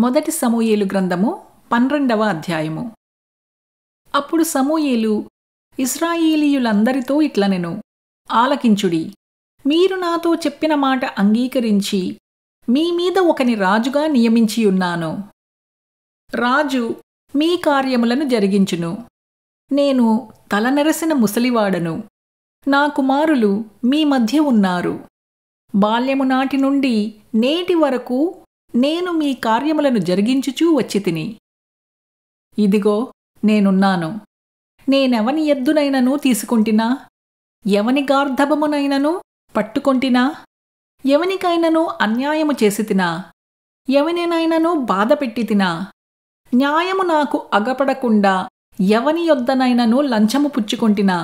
మొదటి సమూయేలు గ్రంథము 12వ అధ్యాయము. అప్పుడు సమూయేలు ఇశ్రాయేలీయులందరితో ఇట్లనెను, ఆలకించుడి. మీరు నాతో చెప్పిన మాట అంగీకరించి మీ మీద ఒకని రాజుగా నియమించియున్నాను. రాజు మీ కార్యములను జరిగించును. నేను తలనెరసిన ముసలివాడను. నా కుమారులు మీ మధ్య ఉన్నారు. బాల్యము నాటి నుండి నేటి వరకు నేను మీ కార్యములను జరిగించుచూ వచ్చితిని. ఇదిగో నేనున్నాను. నేనెవని ఎద్దునైనను తీసుకుంటినా, ఎవని గార్ధబమునైనను పట్టుకొంటినా, ఎవనికైనను అన్యాయము చేసితినా, ఎవనినైనను బాధపెట్టితినా, న్యాయము నాకు అగపడకుండా ఎవని యొద్దనైనను లంచము పుచ్చుకొంటినా,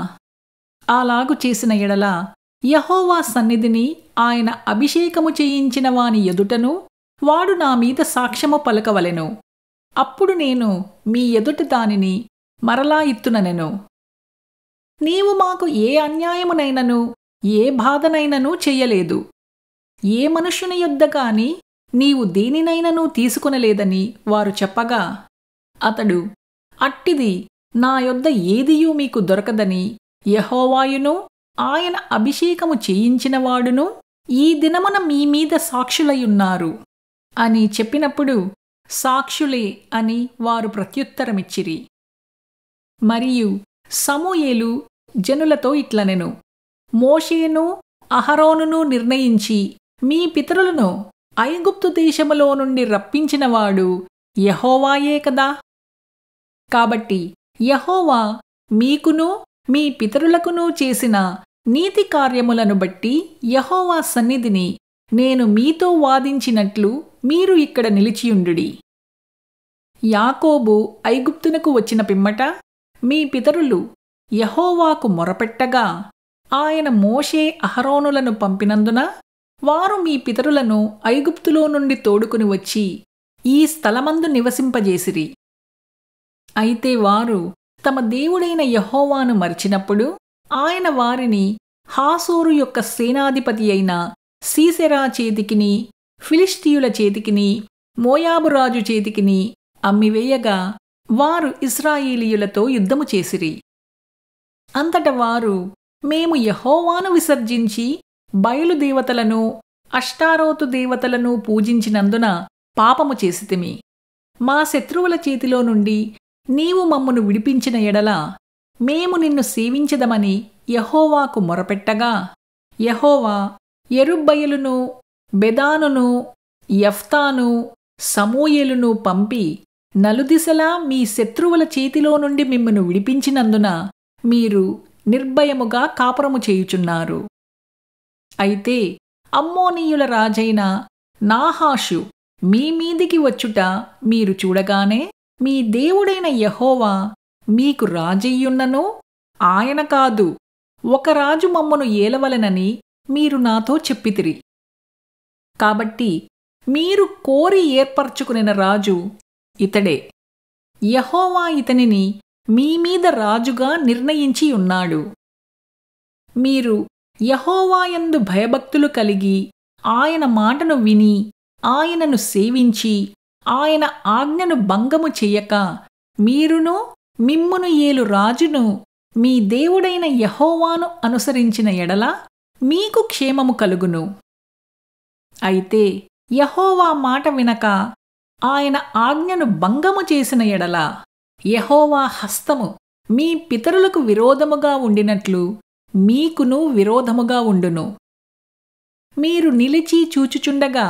అలాగు చేసిన ఎడల యెహోవా సన్నిధిని ఆయన అభిషేకము చేయించిన వాని ఎదుటను వాడు నా మీద సాక్ష్యము పలకవలెను. అప్పుడు నేను మీ ఎదుట దానిని మరలా ఇత్తుననెను. నీవు మాకు ఏ అన్యాయమునైనను ఏ బాధనైనను చెయ్యలేదు. ఏ మనుష్యుని యొద్ద కాని నీవు దేనినైనను తీసుకొనలేదని వారు చెప్పగా, అతడు, అట్టిది నా యొద్ద ఏదియూ మీకు దొరకదని యెహోవాయును ఆయన అభిషేకము చేయించినవాడును ఈ దినమున మీ మీద సాక్షులయున్నారు అని చెప్పినప్పుడు, సాక్షులే అని వారు ప్రత్యుత్తరమిచ్చిరి. మరియు సమూయేలు జనులతో ఇట్లనెను, మోషేను అహరోనును నిర్ణయించి మీ పితరులను ఐగుప్తు దేశములో నుండి రప్పించినవాడు యెహోవాయే కదా. కాబట్టి యెహోవా మీకును మీ పితరులకును చేసిన నీతి కార్యములను బట్టి యెహోవా సన్నిధిని నేను మీతో వాదించినట్లు మీరు ఇక్కడ నిలిచియుండుడి. యాకోబు ఐగుప్తునకు వచ్చిన పిమ్మట మీ పితరులు యెహోవాకు మొరపెట్టగా ఆయన మోషే అహరోనులను పంపినందున వారు మీ పితరులను ఐగుప్తులో నుండి తోడుకుని వచ్చి ఈ స్థలమందు నివసింపజేసిరి. అయితే వారు తమ దేవుడైన యెహోవాను మరిచినప్పుడు ఆయన వారిని హాసోరు యొక్క సేనాధిపతి అయిన సీసెరా చేతికిని, ఫిలిష్తీయుల చేతికిని, మోయాబురాజు చేతికిని అమ్మివేయగా వారు ఇశ్రాయేలీయులతో యుద్ధము చేసిరి. అంతట వారు, మేము యెహోవాను విసర్జించి బయలుదేవతలను అష్టారోతు దేవతలను పూజించినందున పాపము చేసితిమి. మా శత్రువుల చేతిలో నుండి నీవు మమ్మను విడిపించిన ఎడల మేము నిన్ను సేవించదమని యెహోవాకు మొరపెట్టగా, యెహోవా యెరుబ్బయలును బెదానును యెఫ్తాను సమూయేలును పంపి నలుదిశలా మీ శత్రువుల చేతిలో నుండి మిమ్మును విడిపించినందున మీరు నిర్భయముగా కాపురము చేయుచున్నారు. అయితే అమ్మోనీయుల రాజైన నాహాషు మీ మీదికి వచ్చుట మీరు చూడగానే మీ దేవుడైన యెహోవా మీకు రాజయ్యున్నను ఆయన కాదు, ఒక రాజు మమ్మను ఏలవలెనని మీరు నాతో చెప్పితిరి. కాబట్టి మీరు కోరి ఏర్పరచుకునిన రాజు ఇతడే. యెహోవా ఇతనిని మీ మీద రాజుగా నిర్ణయించి ఉన్నాడు. మీరు యెహోవాయందు భయభక్తులు కలిగి ఆయన మాటను విని ఆయనను సేవించి ఆయన ఆజ్ఞను భంగము చెయ్యక మీరును మిమ్మును ఏలు రాజును మీ దేవుడైన యెహోవాను అనుసరించిన ఎడల మీకు క్షేమము కలుగును. అయితే యెహోవా మాట వినక ఆయన ఆజ్ఞను భంగము చేసిన ఎడల యెహోవా హస్తము మీ పితరులకు విరోధముగా ఉండినట్లు మీకును విరోధముగా ఉండును. మీరు నిలిచి చూచుచుండగా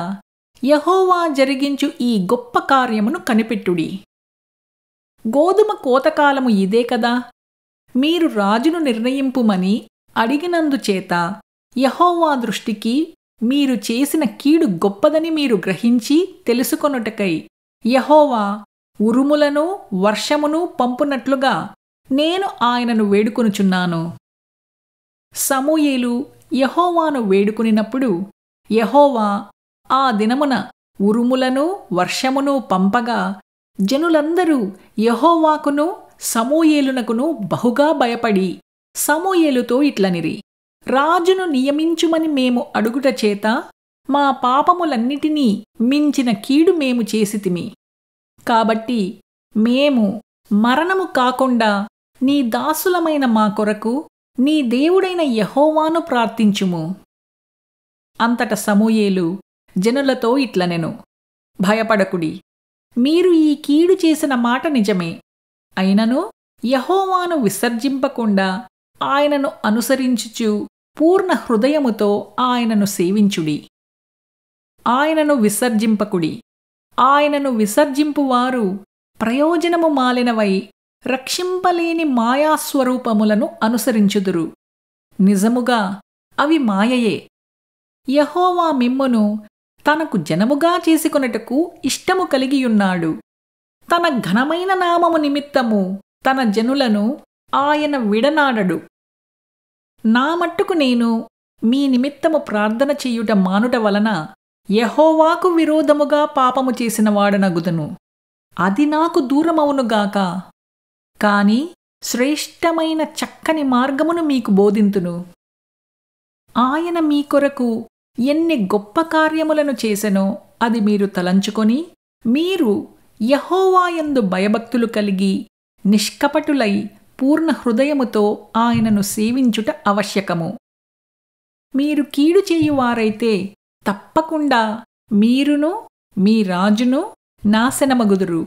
యెహోవా జరిగించు ఈ గొప్ప కార్యమును కనిపెట్టుడి. గోధుమ కోతకాలము ఇదే కదా. మీరు రాజును నిర్ణయింపుమని అడిగినందుచేత యెహోవా దృష్టికి మీరు చేసిన కీడు గొప్పదని మీరు గ్రహించి తెలుసుకొనుటకై యెహోవా ఉరుములను వర్షమును పంపునట్లుగా నేను ఆయనను వేడుకొనుచున్నాను. సమూయేలు యెహోవాను వేడుకొనినప్పుడు యెహోవా ఆ దినమున ఉరుములను వర్షమును పంపగా జనులందరూ యెహోవాకును సమూయేలునకును బహుగా భయపడి సమూయేలుతో ఇట్లనిరి, రాజును నియమించుమని మేము అడుగుట చేత మా పాపములన్నిటినీ మించిన కీడు మేము చేసితిమి. కాబట్టి మేము మరణము కాకుండా నీ దాసులమైన మా కొరకు నీ దేవుడైన యెహోవాను ప్రార్థించుము. అంతట సమూయేలు జనులతో ఇట్లనెను, భయపడకుడి. మీరు ఈ కీడు చేసిన మాట నిజమే. అయినను యెహోవాను విసర్జింపకుండా ఆయనను అనుసరించుచు పూర్ణ హృదయముతో ఆయనను సేవించుడి. ఆయనను విసర్జింపకుడి. ఆయనను విసర్జింపువారు ప్రయోజనము మాలినవై రక్షింపలేని మాయాస్వరూపములను అనుసరించుదురు. నిజముగా అవి మాయయే. యెహోవా మిమ్మును తనకు జనముగా చేసుకొనుటకు ఇష్టము కలిగియున్నాడు. తన ఘనమైన నామము నిమిత్తము తన జనులను ఆయన విడనాడడు. నా మట్టుకు నేను మీ నిమిత్తము ప్రార్థన చెయ్యుట మానుట వలన యెహోవాకు విరోధముగా పాపము చేసిన వాడనగుదును. అది నాకు దూరమవునుగాక. కాని శ్రేష్టమైన చక్కని మార్గమును మీకు బోధింతును. ఆయన మీ కొరకు ఎన్ని గొప్ప కార్యములను చేసెనో అది మీరు తలంచుకొని, మీరు యెహోవాయందు భయభక్తులు కలిగి నిష్కపటులై పూర్ణ హృదయముతో ఆయనను సేవించుట ఆవశ్యకము. మీరు కీడు చేయువారైతే తప్పకుండా మీరును మీ రాజును నాశనమగుదురు.